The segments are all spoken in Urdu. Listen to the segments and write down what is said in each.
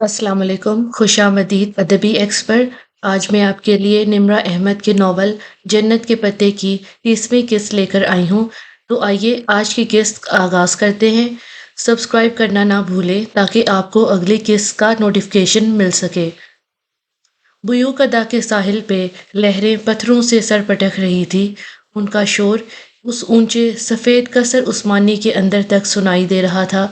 السلام علیکم، خوش آمدید ادبی ایکس پر۔ آج میں آپ کے لیے نمرہ احمد کے ناول جنت کے پتے کی 30ویں قسط لے کر آئی ہوں۔ تو آئیے آج کی قسط کا آغاز کرتے ہیں۔ سبسکرائب کرنا نہ بھولیں تاکہ آپ کو اگلی قسط کا نوٹیفیکیشن مل سکے۔ بویو کدا کے ساحل پہ لہریں پتھروں سے سر پٹک رہی تھی۔ ان کا شور اس اونچے سفید قصر عثمانی کے اندر تک سنائی دے رہا تھا۔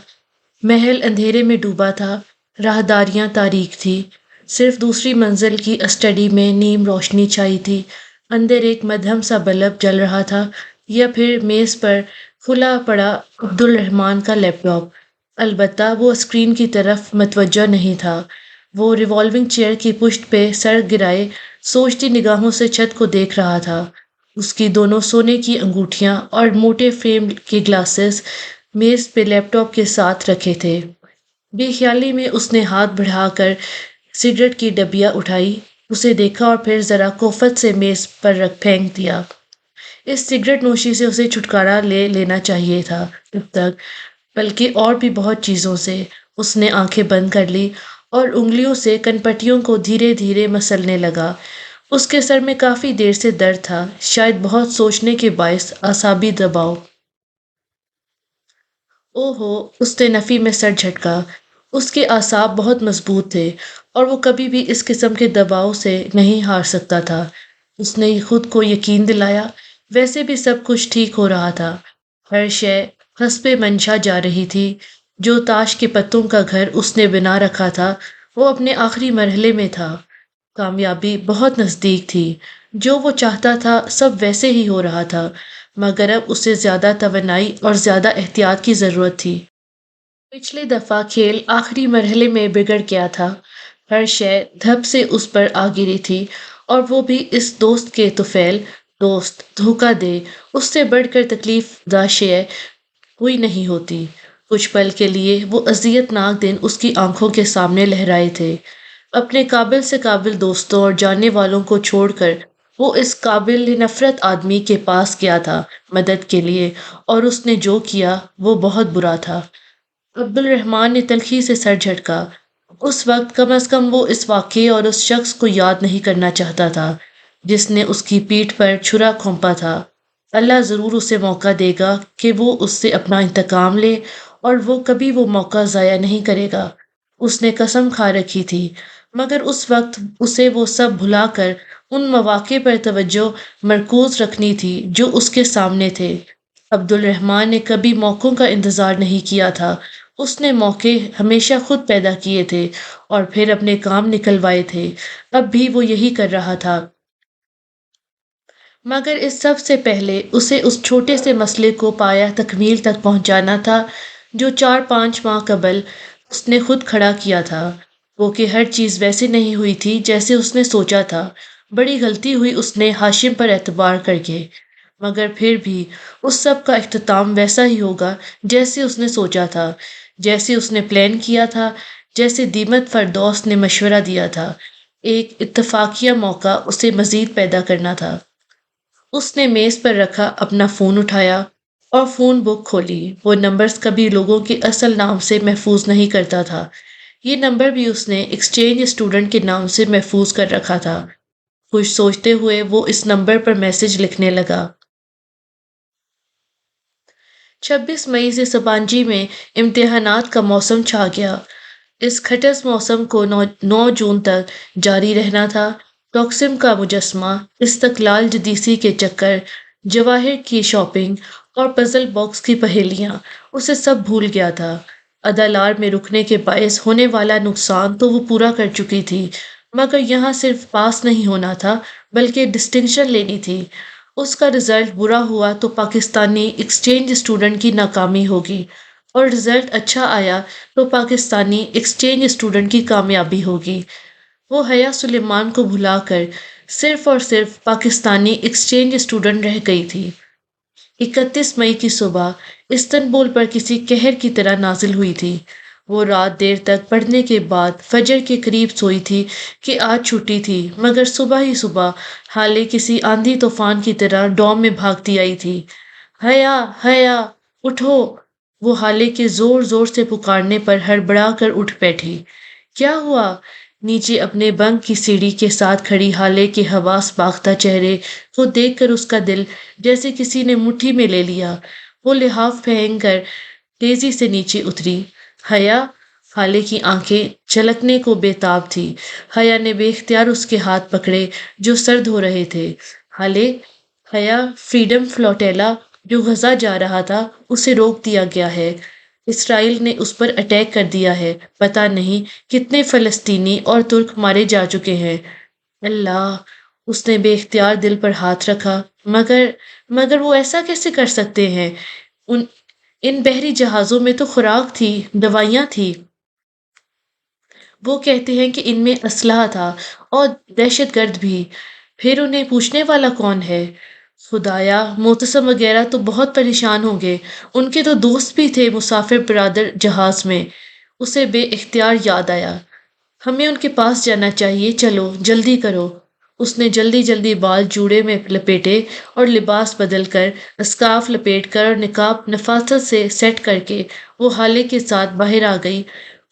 محل اندھیرے میں ڈوبا تھا، راہداریاں تاریک تھی، صرف دوسری منزل کی اسٹڈی میں نیم روشنی چھائی تھی۔ اندر ایک مدھم سا بلب جل رہا تھا، یا پھر میز پر کھلا پڑا عبد الرحمن کا لیپ ٹاپ۔ البتہ وہ اسکرین کی طرف متوجہ نہیں تھا۔ وہ ریوالونگ چیئر کی پشت پہ سر گرائے سوچتی نگاہوں سے چھت کو دیکھ رہا تھا۔ اس کی دونوں سونے کی انگوٹھیاں اور موٹے فریم کے گلاسز میز پہ لیپ ٹاپ کے ساتھ رکھے تھے۔ بے خیالی میں اس نے ہاتھ بڑھا کر سگریٹ کی ڈبیا اٹھائی، اسے دیکھا اور پھر ذرا کوفت سے میز پر رکھ پھینک دیا۔ اس سگریٹ نوشی سے اسے چھٹکارا لے لینا چاہیے تھا اب تک، بلکہ اور بھی بہت چیزوں سے۔ اس نے آنکھیں بند کر لی اور انگلیوں سے کنپٹیوں کو دھیرے دھیرے مسلنے لگا۔ اس کے سر میں کافی دیر سے درد تھا، شاید بہت سوچنے کے باعث اعصابی دباؤ۔ اوہو، اس نے نفی میں سر جھٹکا۔ اس کے اعصاب بہت مضبوط تھے اور وہ کبھی بھی اس قسم کے دباؤ سے نہیں ہار سکتا تھا۔ اس نے خود کو یقین دلایا، ویسے بھی سب کچھ ٹھیک ہو رہا تھا۔ ہر شے حسب منشا جا رہی تھی۔ جو تاش کے پتوں کا گھر اس نے بنا رکھا تھا وہ اپنے آخری مرحلے میں تھا۔ کامیابی بہت نزدیک تھی۔ جو وہ چاہتا تھا سب ویسے ہی ہو رہا تھا، مگر اب اسے زیادہ توانائی اور زیادہ احتیاط کی ضرورت تھی۔ پچھلی دفعہ کھیل آخری مرحلے میں بگڑ گیا تھا۔ ہر شے دھپ سے اس پر آ گری تھی، اور وہ بھی اس دوست کے طفیل۔ دوست دھوکہ دے، اس سے بڑھ کر تکلیف دہ شے کوئی نہیں ہوتی۔ کچھ پل کے لیے وہ اذیت ناک دن اس کی آنکھوں کے سامنے لہرائے تھے۔ اپنے قابل سے قابل دوستوں اور جاننے والوں کو چھوڑ کر وہ اس قابل نفرت آدمی کے پاس گیا تھا مدد کے لیے، اور اس نے جو کیا وہ بہت برا تھا۔ عبد الرحمن نے تلخی سے سر جھٹکا۔ اس وقت کم از کم وہ اس واقعے اور اس شخص کو یاد نہیں کرنا چاہتا تھا جس نے اس کی پیٹھ پر چھرا کھونپا تھا۔ اللہ ضرور اسے موقع دے گا کہ وہ اس سے اپنا انتقام لے، اور وہ کبھی وہ موقع ضائع نہیں کرے گا۔ اس نے قسم کھا رکھی تھی، مگر اس وقت اسے وہ سب بھلا کر ان مواقع پر توجہ مرکوز رکھنی تھی جو اس کے سامنے تھے۔ عبد الرحمن نے کبھی موقعوں کا انتظار نہیں کیا تھا، اس نے موقع ہمیشہ خود پیدا کیے تھے اور پھر اپنے کام نکلوائے تھے۔ اب بھی وہ یہی کر رہا تھا، مگر اس سب سے پہلے اسے اس چھوٹے سے مسئلے کو پایا تکمیل تک پہنچانا تھا جو 4-5 ماہ قبل اس نے خود کھڑا کیا تھا۔ وہ کہ ہر چیز ویسے نہیں ہوئی تھی جیسے اس نے سوچا تھا۔ بڑی غلطی ہوئی اس نے ہاشم پر اعتبار کر کے، مگر پھر بھی اس سب کا اختتام ویسا ہی ہوگا جیسے اس نے سوچا تھا، جیسے اس نے پلان کیا تھا، جیسے دیمت فردوس نے مشورہ دیا تھا۔ ایک اتفاقیہ موقع اسے مزید پیدا کرنا تھا۔ اس نے میز پر رکھا اپنا فون اٹھایا اور فون بک کھولی۔ وہ نمبرز کبھی لوگوں کے اصل نام سے محفوظ نہیں کرتا تھا۔ یہ نمبر بھی اس نے ایکسچینج اسٹوڈنٹ کے نام سے محفوظ کر رکھا تھا۔ کچھ سوچتے ہوئے وہ اس نمبر پر میسج لکھنے لگا۔ 26 مئی سے سبانجی میں امتحانات کا موسم چھا گیا۔ اس کھٹس موسم کو 9 جون تک جاری رہنا تھا۔ ٹوکسم کا مجسمہ، استقلال جدیسی کے چکر، جواہر کی شاپنگ اور پزل باکس کی پہیلیاں، اسے سب بھول گیا تھا۔ ادالار میں رکنے کے باعث ہونے والا نقصان تو وہ پورا کر چکی تھی، مگر یہاں صرف پاس نہیں ہونا تھا بلکہ ڈسٹنکشن لینی تھی۔ اس کا رزلٹ برا ہوا تو پاکستانی ایکسچینج اسٹوڈنٹ کی ناکامی ہوگی، اور رزلٹ اچھا آیا تو پاکستانی ایکسچینج اسٹوڈنٹ کی کامیابی ہوگی۔ وہ حیا سلیمان کو بھلا کر صرف اور صرف پاکستانی ایکسچینج اسٹوڈنٹ رہ گئی تھی۔ 31 مئی کی صبح استنبول پر کسی قہر کی طرح نازل ہوئی تھی۔ وہ رات دیر تک پڑھنے کے بعد فجر کے قریب سوئی تھی کہ آج چھٹی تھی، مگر صبح ہی صبح ہالے کسی آندھی طوفان کی طرح ڈوم میں بھاگتی آئی تھی۔ حیا، حیا، اٹھو! وہ ہالے کے زور زور سے پکارنے پر ہڑبڑا کر اٹھ بیٹھی۔ کیا ہوا؟ نیچے اپنے بنک کی سیڑھی کے ساتھ کھڑی حالے کے حواس باختہ چہرے کو دیکھ کر اس کا دل جیسے کسی نے مٹھی میں لے لیا۔ وہ لحاف پھینک کر تیزی سے نیچے اتری۔ حیا؟ حالے کی آنکھیں جھلکنے کو بےتاب تھی۔ حیا نے بے اختیار اس کے ہاتھ پکڑے جو سرد ہو رہے تھے۔ حالے، حیا، فریڈم فلوٹیلا جو غزہ جا رہا تھا اسے روک دیا گیا ہے۔ اسرائیل نے اس پر اٹیک کر دیا ہے۔ پتہ نہیں کتنے فلسطینی اور ترک مارے جا چکے ہیں۔ اللہ! اس نے بے اختیار دل پر ہاتھ رکھا۔ مگر وہ ایسا کیسے کر سکتے ہیں؟ ان ان بحری جہازوں میں تو خوراک تھی، دوائیاں تھی۔ وہ کہتے ہیں کہ ان میں اسلحہ تھا اور دہشت گرد بھی۔ پھر انہیں پوچھنے والا کون ہے؟ خدایا، معتصم وغیرہ تو بہت پریشان ہوں گے۔ ان کے تو دوست بھی تھے مسافر برادر جہاز میں۔ اسے بے اختیار یاد آیا۔ ہمیں ان کے پاس جانا چاہیے، چلو جلدی کرو۔ اس نے جلدی جلدی بال جوڑے میں لپیٹے اور لباس بدل کر، اسکارف لپیٹ کر اور نقاب نفاست سے سیٹ کر کے وہ حالے کے ساتھ باہر آ گئی۔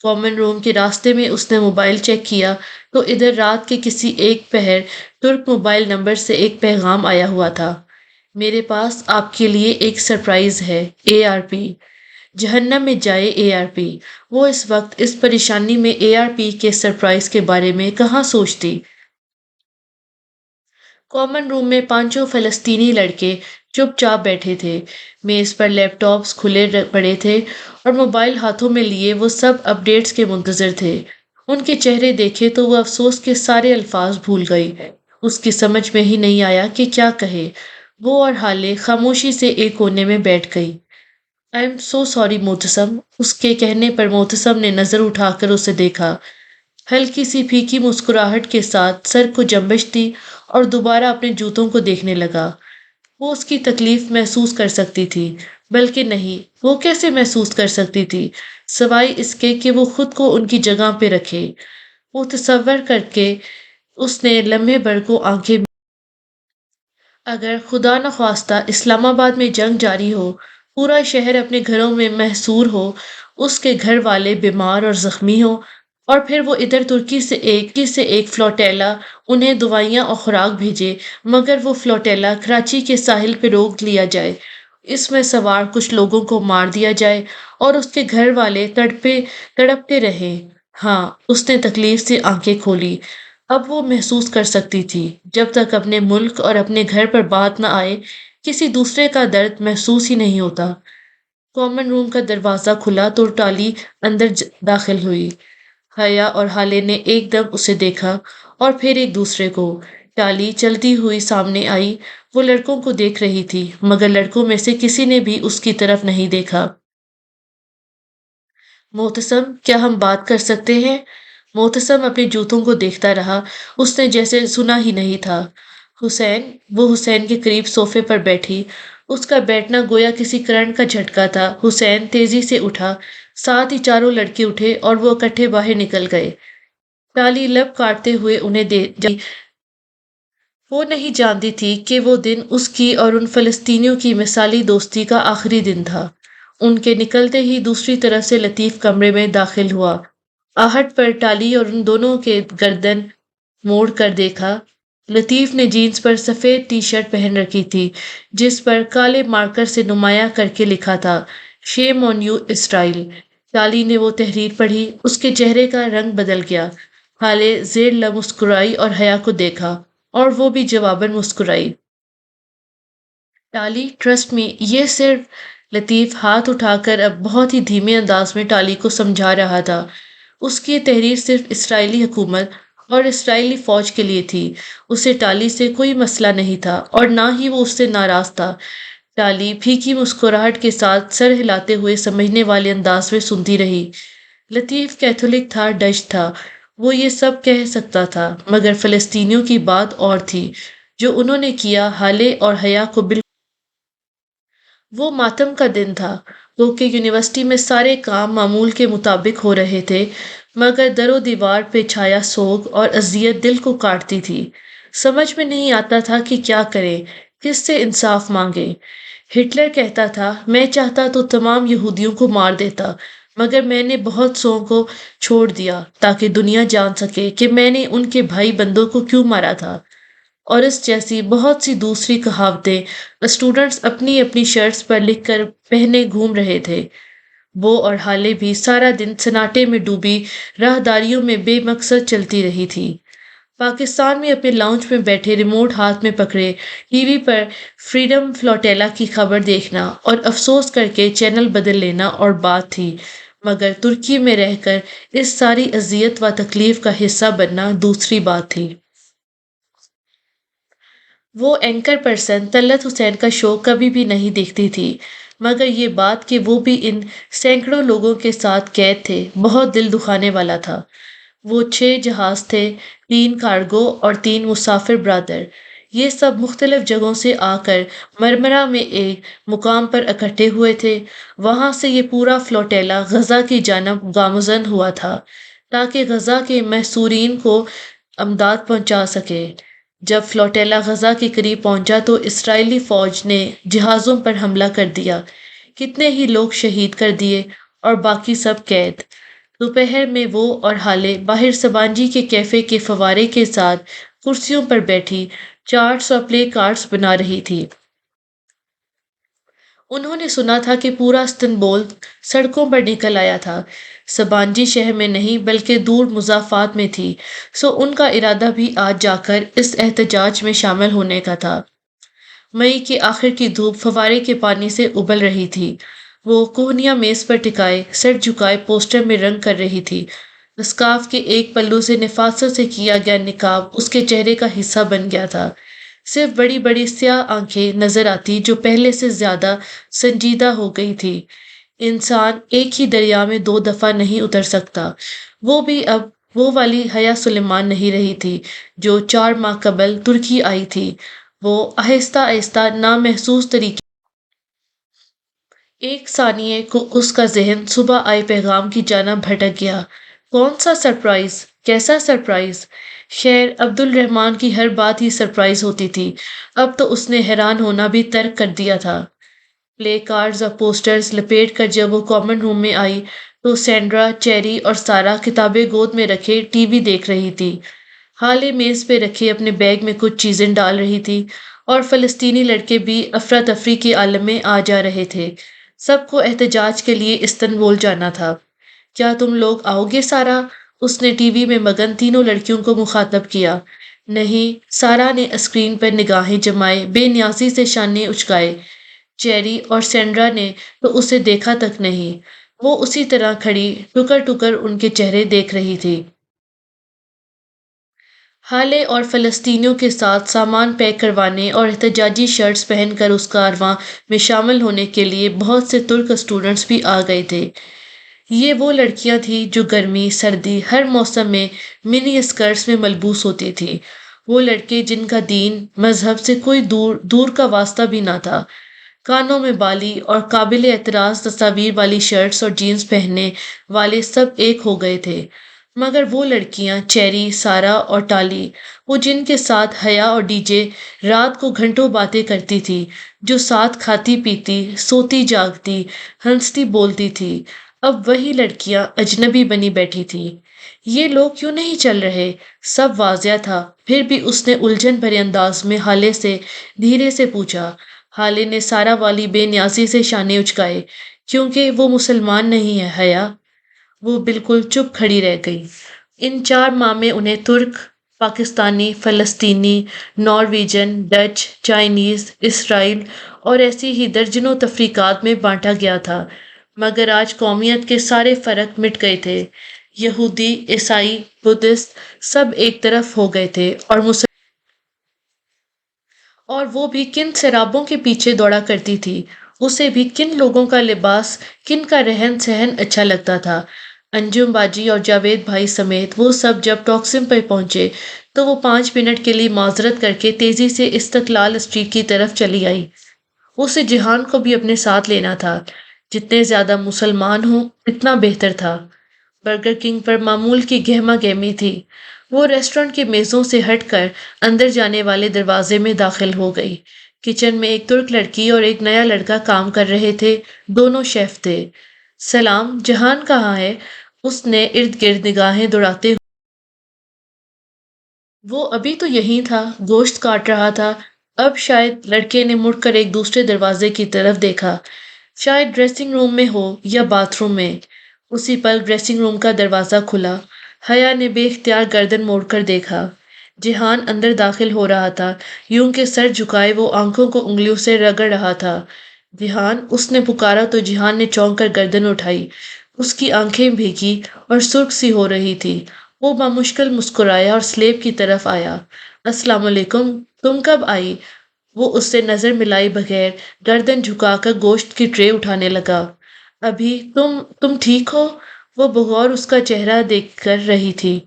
کامن روم کے راستے میں اس نے موبائل چیک کیا تو ادھر رات کے کسی ایک پہر ترک موبائل نمبر سے ایک پیغام آیا ہوا تھا۔ میرے پاس آپ کے لیے ایک سرپرائز ہے، اے آر پی۔ جہنم میں جائے اے آر پی۔ وہ اس وقت اس پریشانی میں اے آر پی کے سرپرائز کے بارے میں کہاں سوچتی۔ کامن روم میں پانچوں فلسطینی لڑکے چپ چاپ بیٹھے تھے۔ میز پر لیپ ٹاپس کھلے پڑے تھے اور موبائل ہاتھوں میں لیے وہ سب اپ ڈیٹس کے منتظر تھے۔ ان کے چہرے دیکھے تو وہ افسوس کے سارے الفاظ بھول گئی۔ اس کی سمجھ میں ہی نہیں آیا کہ کیا کہے۔ وہ اور حالے خاموشی سے ایک کونے میں بیٹھ گئی۔ I am so sorry Mutasim. اس کے کہنے پر معتصم نے نظر اٹھا کر اسے دیکھا۔ ہلکی سی پھیکی مسکراہٹ کے ساتھ سر کو جنبش دی اور دوبارہ اپنے جوتوں کو دیکھنے لگا۔ وہ اس کی تکلیف محسوس کر سکتی تھی، بلکہ نہیں، وہ کیسے محسوس کر سکتی تھی سوائے اس کے کہ وہ خود کو ان کی جگہ پہ رکھے۔ وہ تصور کر کے اس نے لمحے بھر کو آنکھیں۔ اگر خدا نخواستہ اسلام آباد میں جنگ جاری ہو، پورا شہر اپنے گھروں میں محصور ہو، اس کے گھر والے بیمار اور زخمی ہوں، اور پھر وہ ادھر ترکی سے ایک فلوٹیلا انہیں دوائیاں اور خوراک بھیجے، مگر وہ فلوٹیلا کراچی کے ساحل پہ روک لیا جائے، اس میں سوار کچھ لوگوں کو مار دیا جائے اور اس کے گھر والے تڑپتے رہیں۔ ہاں، اس نے تکلیف سے آنکھیں کھولی۔ اب وہ محسوس کر سکتی تھی، جب تک اپنے ملک اور اپنے گھر پر بات نہ آئے، کسی دوسرے کا درد محسوس ہی نہیں ہوتا۔ کامن روم کا دروازہ کھلا تو ٹالی اندر داخل ہوئی۔ حیا اور حالے نے ایک دم اسے دیکھا اور پھر ایک دوسرے کو۔ ٹالی چلتی ہوئی سامنے آئی۔ وہ لڑکوں کو دیکھ رہی تھی، مگر لڑکوں میں سے کسی نے بھی اس کی طرف نہیں دیکھا۔ معتصم، کیا ہم بات کر سکتے ہیں؟ معتصم اپنے جوتوں کو دیکھتا رہا۔ اس نے جیسے سنا ہی نہیں تھا۔ حسین؟ وہ حسین کے قریب صوفے پر بیٹھی۔ اس کا بیٹھنا گویا کسی کرنٹ کا جھٹکا تھا۔ حسین تیزی سے اٹھا، ساتھ ہی چاروں لڑکے اٹھے اور وہ اکٹھے باہر نکل گئے۔ ٹالی لب کاٹتے ہوئے انہیں وہ نہیں جانتی تھی کہ وہ دن اس کی اور ان فلسطینیوں کی مثالی دوستی کا آخری دن تھا۔ ان کے نکلتے ہی دوسری طرف سے لطیف کمرے میں داخل ہوا۔ آہٹ پر ٹالی اور ان دونوں کے گردن موڑ کر دیکھا۔ لطیف نے جینز پر سفید ٹی شرٹ پہن رکھی تھی، جس پر کالے مارکر سے نمایاں کر کے لکھا تھا، شیم آن یو اسرائیل۔ ٹالی نے وہ تحریر پڑھی، اس کے چہرے کا رنگ بدل گیا۔ حالے زیر لب مسکرائی اور حیا کو دیکھا، اور وہ بھی جواباً مسکرائی۔ ٹالی، ٹرسٹ می، یہ صرف لطیف ہاتھ اٹھا کر اب بہت ہی دھیمے انداز میں ٹالی کو سمجھا رہا تھا۔ اس کی یہ تحریر صرف اسرائیلی حکومت اور اسرائیلی فوج کے لیے تھی۔ اسے ٹالی سے کوئی مسئلہ نہیں تھا اور نہ ہی وہ اس سے ناراض تھا۔ ٹالی پھیکی مسکراہٹ کے ساتھ سر ہلاتے ہوئے سمجھنے والے انداز میں سنتی رہی۔ لطیف کیتھولک تھا، ڈچ تھا، وہ یہ سب کہہ سکتا تھا، مگر فلسطینیوں کی بات اور تھی۔ جو انہوں نے کیا حالے اور حیا کو بالکل۔ وہ ماتم کا دن تھا، کیونکہ یونیورسٹی میں سارے کام معمول کے مطابق ہو رہے تھے، مگر در و دیوار پہ چھایا سوگ اور اذیت دل کو کاٹتی تھی۔ سمجھ میں نہیں آتا تھا کہ کیا کرے، کس سے انصاف مانگے۔ ہٹلر کہتا تھا، میں چاہتا تو تمام یہودیوں کو مار دیتا، مگر میں نے بہت سو کو چھوڑ دیا تاکہ دنیا جان سکے کہ میں نے ان کے بھائی بندوں کو کیوں مارا تھا۔ اور اس جیسی بہت سی دوسری کہاوتیں اسٹوڈنٹس اپنی اپنی شرٹس پر لکھ کر پہنے گھوم رہے تھے۔ وہ اور ہالے بھی سارا دن سناٹے میں ڈوبی راہداریوں میں بے مقصد چلتی رہی تھی۔ پاکستان میں اپنے لاؤنج میں بیٹھے ریموٹ ہاتھ میں پکڑے ٹی وی پر فریڈم فلوٹیلا کی خبر دیکھنا اور افسوس کر کے چینل بدل لینا اور بات تھی، مگر ترکی میں رہ کر اس ساری اذیت و تکلیف کا حصہ بننا دوسری بات تھی۔ وہ اینکر پرسن طلعت حسین کا شو کبھی بھی نہیں دیکھتی تھی، مگر یہ بات کہ وہ بھی ان سینکڑوں لوگوں کے ساتھ قید تھے بہت دل دکھانے والا تھا۔ وہ 6 جہاز تھے، 3 کارگو اور 3 مسافر برادر، یہ سب مختلف جگہوں سے آ کر مرمرہ میں ایک مقام پر اکٹھے ہوئے تھے۔ وہاں سے یہ پورا فلوٹیلا غزہ کی جانب گامزن ہوا تھا تاکہ غزہ کے محصورین کو امداد پہنچا سکے۔ جب فلوٹیلا غزہ کے قریب پہنچا تو اسرائیلی فوج نے جہازوں پر حملہ کر دیا، کتنے ہی لوگ شہید کر دیے اور باقی سب قید۔ دوپہر میں وہ اور ہالے باہر سبانجی کے کیفے کے فوارے کے ساتھ کرسیوں پر بیٹھی چارٹس اور پلے کارڈز بنا رہی تھی۔ انہوں نے سنا تھا کہ پورا استنبول سڑکوں پر نکل آیا تھا، سبانجی شہر میں نہیں بلکہ دور مضافات میں تھی، سو ان کا ارادہ بھی آج جا کر اس احتجاج میں شامل ہونے کا تھا۔ مئی کے آخر کی دھوپ فوارے کے پانی سے ابل رہی تھی۔ وہ کوہنیاں میز پر ٹکائے سر جھکائے پوسٹر میں رنگ کر رہی تھی۔ اسکارف کے ایک پلو سے نفاست سے کیا گیا نقاب اس کے چہرے کا حصہ بن گیا تھا، صرف بڑی بڑی سیاہ آنکھیں نظر آتی جو پہلے سے زیادہ سنجیدہ ہو گئی تھی۔ انسان ایک ہی دریا میں 2 دفعہ نہیں اتر سکتا، وہ بھی اب وہ والی حیا سلیمان نہیں رہی تھی جو 4 ماہ قبل ترکی آئی تھی۔ وہ آہستہ آہستہ نامحسوس طریقے ایک ثانیے کو اس کا ذہن صبح آئے پیغام کی جانب بھٹک گیا۔ کون سا سرپرائز؟ کیسا سرپرائز؟ خیر عبد الرحمن کی ہر بات ہی سرپرائز ہوتی تھی، اب تو اس نے حیران ہونا بھی ترک کر دیا تھا۔ پلے کارڈز اور پوسٹرز لپیٹ کر جب وہ کامن روم میں آئی تو سینڈرا، چیری اور سارا کتابیں گود میں رکھے ٹی وی دیکھ رہی تھی۔ ہالے میز پہ رکھے اپنے بیگ میں کچھ چیزیں ڈال رہی تھی اور فلسطینی لڑکے بھی افراتفری کے عالم میں آ جا رہے تھے۔ سب کو احتجاج کے لیے استنبول جانا تھا۔ کیا تم لوگ آؤ گے سارا؟ اس نے ٹی وی میں مگن تینوں لڑکیوں کو مخاطب کیا۔ نہیں، سارا نے اسکرین پر نگاہیں جمائے بے نیازی سے شانے اچکائے۔ چیری اور سینڈرا نے تو اسے دیکھا تک نہیں، وہ اسی طرح کھڑی ٹکر ٹکر ان کے چہرے دیکھ رہی تھی۔ ہالے اور فلسطینیوں کے ساتھ سامان پیک کروانے اور احتجاجی شرٹس پہن کر اس کارواں میں شامل ہونے کے لیے بہت سے ترک اسٹوڈنٹس بھی آ گئے تھے۔ یہ وہ لڑکیاں تھیں جو گرمی سردی ہر موسم میں منی اسکرٹس میں ملبوس ہوتی تھیں، وہ لڑکے جن کا دین مذہب سے کوئی دور دور کا واسطہ بھی نہ تھا، کانوں میں بالی اور قابل اعتراض تصاویر والی شرٹس اور جینز پہننے والے سب ایک ہو گئے تھے، مگر وہ لڑکیاں چیری، سارا اور ٹالی، وہ جن کے ساتھ حیا اور ڈی جے رات کو گھنٹوں باتیں کرتی تھی، جو ساتھ کھاتی پیتی، سوتی جاگتی، ہنستی بولتی تھی، اب وہی لڑکیاں اجنبی بنی بیٹھی تھیں۔ یہ لوگ کیوں نہیں چل رہے؟ سب واضح تھا، پھر بھی اس نے الجھن بھرے انداز میں ہالے سے دھیرے سے پوچھا۔ ہالے نے سارا والی بے نیازی سے شانے اچکائے۔ کیونکہ وہ مسلمان نہیں ہے حیا۔ وہ بالکل چپ کھڑی رہ گئی۔ ان 4 ماہ میں انہیں ترک، پاکستانی، فلسطینی، نارویجن، ڈچ، چائنیز، اسرائیل اور ایسی ہی درجنوں تفریقات میں بانٹا گیا تھا، مگر آج قومیت کے سارے فرق مٹ گئے تھے۔ یہودی، عیسائی، بدھسٹ سب ایک طرف ہو گئے تھے اور وہ بھی کن سرابوں کے پیچھے دوڑا کرتی تھی، اسے بھی کن لوگوں کا لباس، کن کا رہن سہن اچھا لگتا تھا۔ انجم باجی اور جاوید بھائی سمیت وہ سب جب ٹاکسم پہ پہنچے تو وہ 5 منٹ کے لیے معذرت کر کے تیزی سے استقلال اسٹریٹ کی طرف چلی آئی۔ اسے جہان کو بھی اپنے ساتھ لینا تھا، جتنے زیادہ مسلمان ہوں اتنا بہتر تھا۔ برگر کنگ پر معمول کی گہما گہمی تھی۔ وہ ریسٹورنٹ کی میزوں سے ہٹ کر اندر جانے والے دروازے میں داخل ہو گئی۔ کچن میں ایک ترک لڑکی اور ایک نیا لڑکا کام کر رہے تھے، دونوں شیف تھے۔ سلام، جہان کہاں ہے؟ اس نے ارد گرد نگاہیں دوڑاتے ہوئے وہ ابھی تو یہیں تھا، گوشت کاٹ رہا تھا۔ اب شاید لڑکے نے مڑ کر ایک دوسرے دروازے کی طرف دیکھا، شاید ڈریسنگ روم میں ہو یا باتھ روم میں۔ اسی پل ڈریسنگ روم کا دروازہ کھلا، حیا نے بے اختیار گردن موڑ کر دیکھا۔ جہان اندر داخل ہو رہا تھا، یوں کہ سر جھکائے وہ آنکھوں کو انگلیوں سے رگڑ رہا تھا۔ جہان، اس نے پکارا تو جہان نے چونک کر گردن اٹھائی۔ اس کی آنکھیں بھیگی اور سرخ سی ہو رہی تھی۔ وہ بامشکل مسکرایا اور سلیب کی طرف آیا۔ السلام علیکم، تم کب آئی؟ وہ اس سے نظر ملائے بغیر گردن جھکا کر گوشت کی ٹرے اٹھانے لگا۔ ابھی تم ٹھیک ہو؟ وہ بغور اس کا چہرہ دیکھ کر رہی تھی۔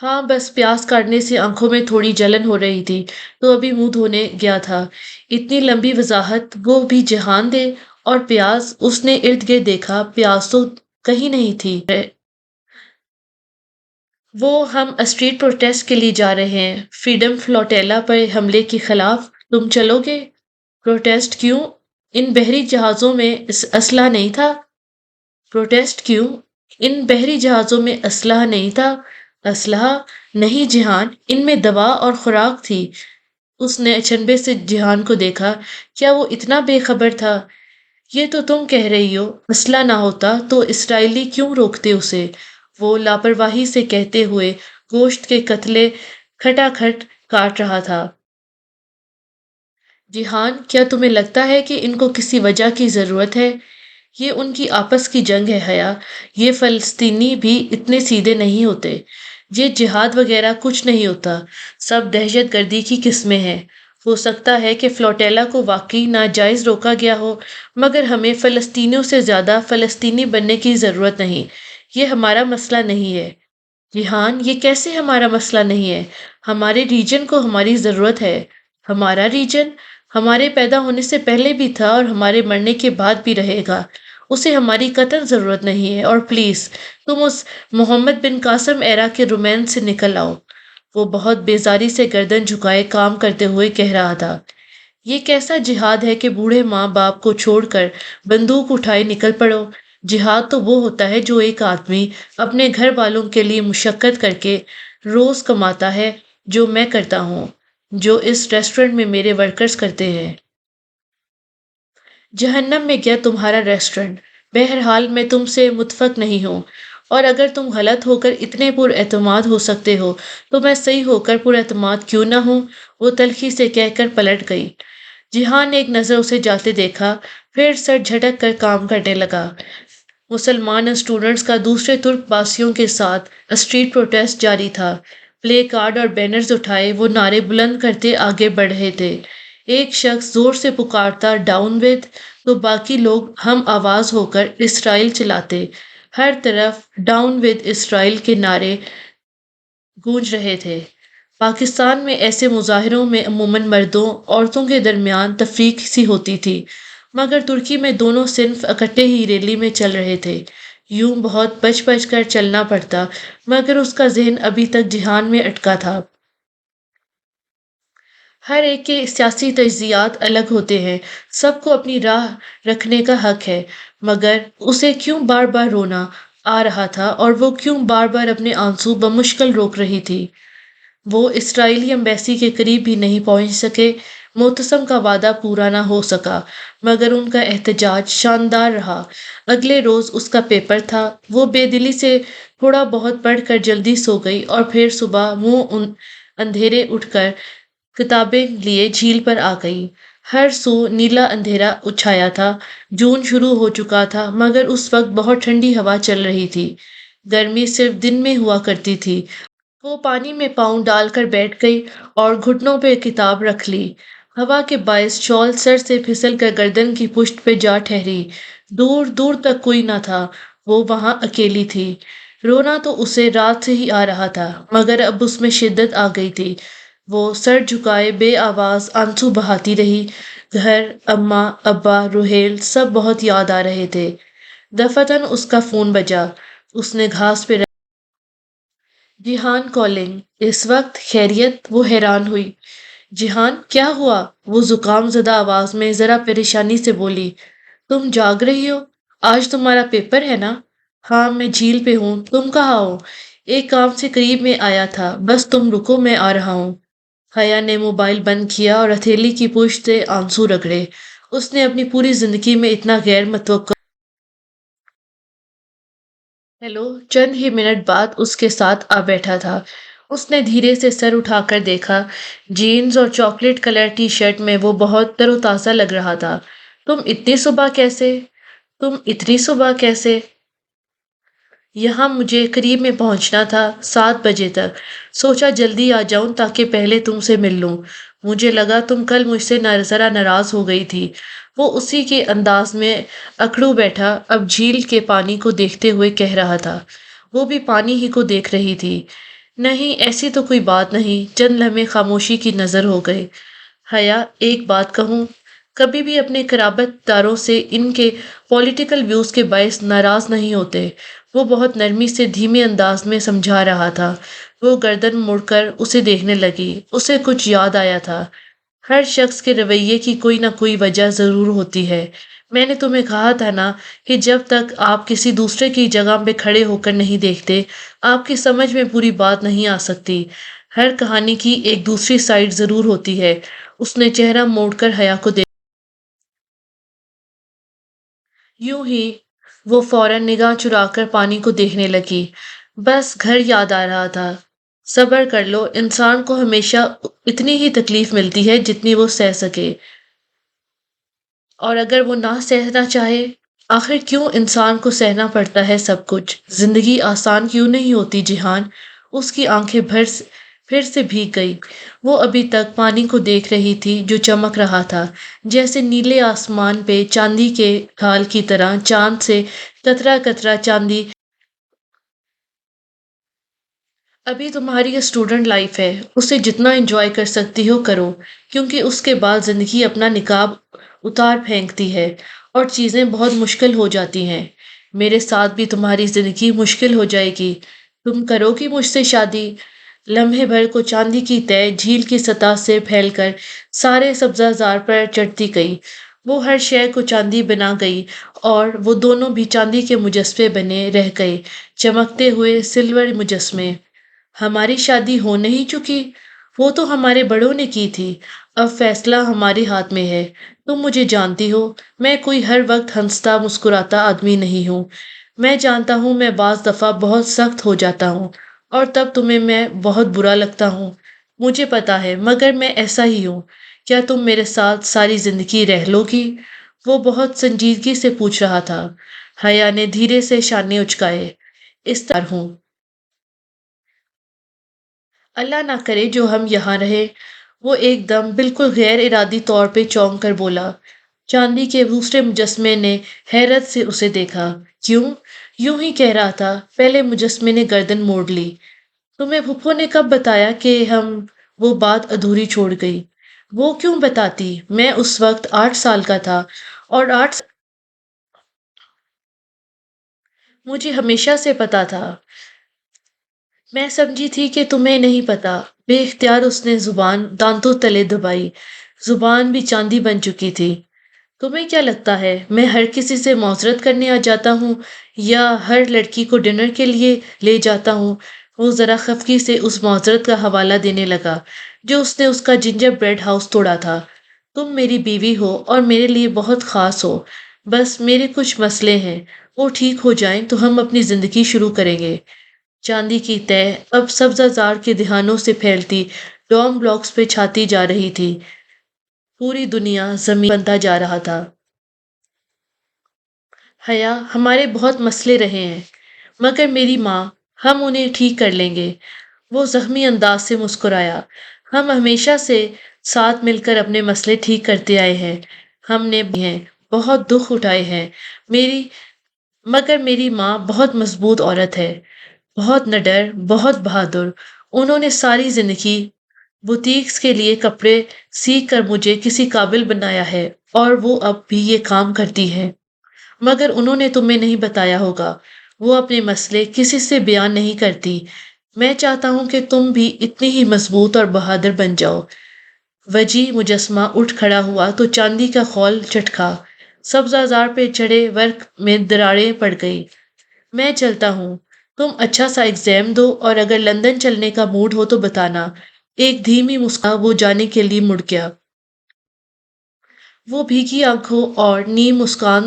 ہاں، بس پیاز کاٹنے سے آنکھوں میں تھوڑی جلن ہو رہی تھی تو ابھی منہ دھونے گیا تھا۔ اتنی لمبی وضاحت، وہ بھی جہان دے؟ اور پیاز؟ اس نے ارد گرد دیکھا، پیاز تو کہیں نہیں تھی۔ وہ ہم اسٹریٹ پروٹیسٹ کے لیے جا رہے ہیں، فریڈم فلوٹیلا پر حملے کے خلاف۔ تم چلو گے؟ پروٹیسٹ کیوں؟ ان بحری جہازوں میں اسلحہ نہیں تھا؟ پروٹیسٹ کیوں؟ ان بحری جہازوں میں اسلحہ نہیں تھا؟ اسلحہ نہیں جہان، ان میں دوا اور خوراک تھی۔ اس نے اچنبے سے جہان کو دیکھا۔ کیا وہ اتنا بے خبر تھا؟ یہ تو تم کہہ رہی ہو، اسلحہ نہ ہوتا تو اسرائیلی کیوں روکتے اسے؟ وہ لاپرواہی سے کہتے ہوئے گوشت کے قطلے کھٹا کھٹ کاٹ رہا تھا۔ جہان، کیا تمہیں لگتا ہے کہ ان کو کسی وجہ کی ضرورت ہے؟ یہ ان کی آپس کی جنگ ہے حیا۔ یہ فلسطینی بھی اتنے سیدھے نہیں ہوتے۔ یہ جہاد وغیرہ کچھ نہیں ہوتا، سب دہشت گردی کی قسمیں ہیں۔ ہو سکتا ہے کہ فلوٹیلا کو واقعی ناجائز روکا گیا ہو، مگر ہمیں فلسطینیوں سے زیادہ فلسطینی بننے کی ضرورت نہیں۔ یہ ہمارا مسئلہ نہیں ہے۔ جہان، یہ کیسے ہمارا مسئلہ نہیں ہے؟ ہمارے ریجن کو ہماری ضرورت ہے۔ ہمارا ریجن ہمارے پیدا ہونے سے پہلے بھی تھا اور ہمارے مرنے کے بعد بھی رہے گا۔ اسے ہماری قطع ضرورت نہیں ہے۔ اور پلیز، تم اس محمد بن قاسم ایرا کے رومانس سے نکل آؤ۔ وہ بہت بیزاری سے گردن جھکائے کام کرتے ہوئے کہہ رہا تھا۔ یہ کیسا جہاد ہے کہ بوڑھے ماں باپ کو چھوڑ کر بندوق اٹھائے نکل پڑو؟ جہاد تو وہ ہوتا ہے جو ایک آدمی اپنے گھر والوں کے لیے مشقت کر کے روز کماتا ہے، جو میں کرتا ہوں، جو اس ریسٹورنٹ میں میرے ورکرز کرتے ہیں۔ جہنم میں گیا تمہارا ریسٹورنٹ! بہرحال میں تم سے متفق نہیں ہوں، اور اگر تم غلط ہو کر اتنے پر اعتماد ہو سکتے ہو تو میں صحیح ہو کر پر اعتماد کیوں نہ ہوں؟ وہ تلخی سے کہہ کر پلٹ گئی۔ جہان نے ایک نظر اسے جاتے دیکھا، پھر سر جھٹک کر کام کرنے لگا۔ مسلمان اسٹوڈنٹس کا دوسرے ترک باسیوں کے ساتھ اسٹریٹ پروٹیسٹ جاری تھا۔ پلے کارڈ اور بینرز اٹھائے وہ نعرے بلند کرتے آگے بڑھ رہے تھے۔ ایک شخص زور سے پکارتا ڈاؤن ود، تو باقی لوگ ہم آواز ہو کر اسرائیل چلاتے۔ ہر طرف ڈاؤن ود اسرائیل کے نعرے گونج رہے تھے۔ پاکستان میں ایسے مظاہروں میں عموماً مردوں عورتوں کے درمیان تفریق سی ہوتی تھی، مگر ترکی میں دونوں صنف اکٹھے ہی ریلی میں چل رہے تھے۔ یوں بہت بچ بچ کر چلنا پڑتا، مگر اس کا ذہن ابھی تک جہان میں اٹکا تھا۔ ہر ایک کے سیاسی تجزیات الگ ہوتے ہیں، سب کو اپنی راہ رکھنے کا حق ہے، مگر اسے کیوں بار بار رونا آ رہا تھا اور وہ کیوں بار بار اپنے آنسو بمشکل روک رہی تھی؟ وہ اسرائیلی ایمبیسی کے قریب بھی نہیں پہنچ سکے۔ معتصم کا وعدہ پورا نہ ہو سکا، مگر ان کا احتجاج شاندار رہا۔ اگلے روز اس کا پیپر تھا۔ وہ بے دلی سے تھوڑا بہت پڑھ کر جلدی سو گئی اور پھر صبح منہ اندھیرے اٹھ کر کتابیں لیے جھیل پر آ گئی۔ ہر سو نیلا اندھیرا چھایا تھا۔ جون شروع ہو چکا تھا، مگر اس وقت بہت ٹھنڈی ہوا چل رہی تھی۔ گرمی صرف دن میں ہوا کرتی تھی۔ وہ پانی میں پاؤں ڈال کر بیٹھ گئی اور گھٹنوں پہ کتاب رکھ لی۔ ہوا کے باعث شال سر سے پھسل کر گردن کی پشت پہ جا ٹھہری۔ دور دور تک کوئی نہ تھا، وہ وہاں اکیلی تھی۔ رونا تو اسے رات سے ہی آ رہا تھا، مگر اب اس میں شدت آ گئی تھی۔ وہ سر جھکائے بے آواز آنسو بہاتی رہی۔ گھر، اماں، ابا، روہیل سب بہت یاد آ رہے تھے۔ دفعتاً اس کا فون بجا۔ اس نے گھاس پہ جہان کالنگ، اس وقت؟ خیریت؟ وہ حیران ہوئی۔ جہان، کیا ہوا؟ وہ زکام زدہ آواز میں ذرا پریشانی سے بولی۔ تم جاگ رہی ہو؟ آج تمہارا پیپر ہے نا؟ ہاں میں جھیل پہ ہوں، تم کہاں ہو؟ ایک کام سے قریب میں آیا تھا، بس تم رکو میں آ رہا ہوں۔ حیا نے موبائل بند کیا اور ہتھیلی کی پشت سے آنسو رگڑے۔ اس نے اپنی پوری زندگی میں اتنا غیر متوقع ہیلو چند ہی منٹ بعد اس کے ساتھ آ بیٹھا تھا۔ اس نے دھیرے سے سر اٹھا کر دیکھا۔ جینز اور چاکلیٹ کلر ٹی شرٹ میں وہ بہت تر و تازہ لگ رہا تھا۔ تم اتنی صبح کیسے؟ تم اتنی صبح کیسے؟ یہاں مجھے قریب میں پہنچنا تھا 7 بجے تک۔ سوچا جلدی آ جاؤں تاکہ پہلے تم سے مل لوں۔ مجھے لگا تم کل مجھ سے ذرا ناراض ہو گئی تھی۔ وہ اسی کے انداز میں اکڑو بیٹھا، اب جھیل کے پانی کو دیکھتے ہوئے کہہ رہا تھا۔ وہ بھی پانی ہی کو دیکھ رہی تھی۔ نہیں ایسی تو کوئی بات نہیں۔ چند لمحے خاموشی کی نظر ہو گئے۔ حیا ایک بات کہوں؟ کبھی بھی اپنے قرابت داروں سے ان کے پولیٹیکل ویوز کے باعث ناراض نہیں ہوتے۔ وہ بہت نرمی سے دھیمے انداز میں سمجھا رہا تھا۔ وہ گردن مڑ کر اسے دیکھنے لگی۔ اسے کچھ یاد آیا تھا۔ ہر شخص کے رویے کی کوئی نہ کوئی وجہ ضرور ہوتی ہے۔ میں نے تمہیں کہا تھا نا کہ جب تک آپ کسی دوسرے کی جگہ پہ کھڑے ہو کر نہیں دیکھتے، آپ کی سمجھ میں پوری بات نہیں آ سکتی۔ ہر کہانی کی ایک دوسری سائڈ ضرور ہوتی ہے۔ اس نے چہرہ موڑ کر حیا کو دیکھا۔ یوں ہی وہ فوراً نگاہ چرا کر پانی کو دیکھنے لگی۔ بس گھر یاد آ رہا تھا۔ صبر کر لو، انسان کو ہمیشہ اتنی ہی تکلیف ملتی ہے جتنی وہ سہ سکے، اور اگر وہ نہ سہنا چاہے، آخر کیوں انسان کو سہنا پڑتا ہے سب کچھ؟ زندگی آسان کیوں نہیں ہوتی جہان؟ اس کی آنکھیں پھر سے بھیگ گئی۔ وہ ابھی تک پانی کو دیکھ رہی تھی جو چمک رہا تھا، جیسے نیلے آسمان پہ چاندی کے ڈھال کی طرح۔ چاند سے قطرہ قطرہ چاندی۔ ابھی تمہاری اسٹوڈنٹ لائف ہے، اسے جتنا انجوائے کر سکتی ہو کرو، کیونکہ اس کے بعد زندگی اپنا نقاب اتار پھینکتی ہے اور چیزیں بہت مشکل ہو جاتی ہیں۔ میرے ساتھ بھی تمہاری زندگی مشکل ہو جائے گی۔ تم کرو گی مجھ سے شادی؟ لمحے بھر کو چاندی کی تہ جھیل کی سطح سے پھیل کر سارے سبزہ زار پر چڑھتی گئی۔ وہ ہر شے کو چاندی بنا گئی اور وہ دونوں بھی چاندی کے مجسمے بنے رہ گئے، چمکتے ہوئے سلور مجسمے۔ ہماری شادی ہو نہیں چکی؟ وہ تو ہمارے بڑوں نے کی تھی۔ اب فیصلہ ہمارے ہاتھ میں ہے۔ تم مجھے جانتی ہو، میں کوئی ہر وقت ہنستا مسکراتا آدمی نہیں ہوں۔ میں جانتا ہوں میں بعض دفعہ بہت سخت ہو جاتا ہوں اور تب تمہیں میں بہت برا لگتا ہوں۔ مجھے پتا ہے، مگر میں ایسا ہی ہوں۔ کیا تم میرے ساتھ ساری زندگی رہ لو گی؟ وہ بہت سنجیدگی سے پوچھ رہا تھا۔ حیا نے دھیرے سے شانے اچکائے۔ اس طرح ہوں۔ اللہ نہ کرے جو ہم یہاں رہے۔ وہ ایک دم بالکل غیر ارادی طور پہ چونک کر بولا۔ چاندی کے دوسرے مجسمے نے حیرت سے اسے دیکھا۔ کیوں؟ یوں ہی کہہ رہا تھا۔ پہلے مجسمے نے گردن موڑ لی۔ تمہیں پھپھو نے کب بتایا کہ ہم؟ وہ بات ادھوری چھوڑ گئی۔ وہ کیوں بتاتی؟ میں اس وقت 8 سال کا تھا، اور مجھے ہمیشہ سے پتا تھا۔ میں سمجھی تھی کہ تمہیں نہیں پتا۔ بے اختیار اس نے زبان دانتوں تلے دبائی۔ زبان بھی چاندی بن چکی تھی۔ تمہیں کیا لگتا ہے میں ہر کسی سے معذرت کرنے آ جاتا ہوں یا ہر لڑکی کو ڈنر کے لیے لے جاتا ہوں؟ وہ ذرا خفگی سے اس معذرت کا حوالہ دینے لگا جو اس نے اس کا جنجر بریڈ ہاؤس توڑا تھا۔ تم میری بیوی ہو اور میرے لیے بہت خاص ہو۔ بس میرے کچھ مسئلے ہیں، وہ ٹھیک ہو جائیں تو ہم اپنی زندگی شروع کریں گے۔ چاندی کی تہ اب سبزہ زار کے دہانوں سے پھیلتی ڈوم بلاکس پہ چھاتی جا رہی تھی۔ پوری دنیا زمین بنتا جا رہا تھا۔ حیا ہمارے بہت مسئلے رہے ہیں، مگر میری ماں، ہم انہیں ٹھیک کر لیں گے۔ وہ زخمی انداز سے مسکرایا۔ ہم ہمیشہ سے ساتھ مل کر اپنے مسئلے ٹھیک کرتے آئے ہیں۔ ہم نے بھی ہیں بہت دکھ اٹھائے ہیں۔ میری مگر میری ماں بہت مضبوط عورت ہے، بہت نڈر، بہت بہادر۔ انہوں نے ساری زندگی بوتیکس کے لیے کپڑے سیکھ کر مجھے کسی قابل بنایا ہے، اور وہ اب بھی یہ کام کرتی ہے۔ مگر انہوں نے تمہیں نہیں بتایا ہوگا، وہ اپنے مسئلے کسی سے بیان نہیں کرتی۔ میں چاہتا ہوں کہ تم بھی اتنی ہی مضبوط اور بہادر بن جاؤ۔ وجی مجسمہ اٹھ کھڑا ہوا تو چاندی کا خول چٹکا۔ سبزہ پہ چڑھے ورق میں دراڑیں پڑ گئی۔ میں چلتا ہوں، تم اچھا سا ایگزام دو اور اگر لندن چلنے کا موڈ ہو تو بتانا۔ ایک دھیمی مسکان وہ جانے کے لیے مڑ گیا۔ وہ بھیگی آنکھوں اور نیم مسکان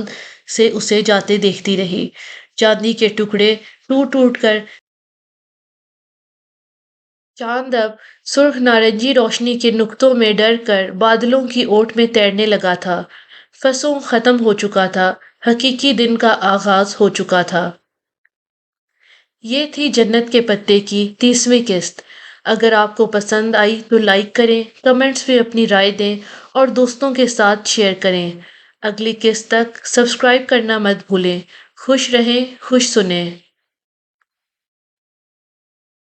سے اسے جاتے دیکھتی رہی۔ چاندنی کے ٹکڑے ٹوٹ ٹوٹ کر چاند اب سرخ نارنجی روشنی کے نقطوں میں ڈر کر بادلوں کی اوٹ میں تیرنے لگا تھا۔ فسوں ختم ہو چکا تھا، حقیقی دن کا آغاز ہو چکا تھا۔ یہ تھی جنت کے پتے کی 30ویں قسط۔ اگر آپ کو پسند آئی تو لائک کریں، کمنٹس میں اپنی رائے دیں اور دوستوں کے ساتھ شیئر کریں۔ اگلی قسط تک سبسکرائب کرنا مت بھولیں۔ خوش رہیں، خوش سنیں۔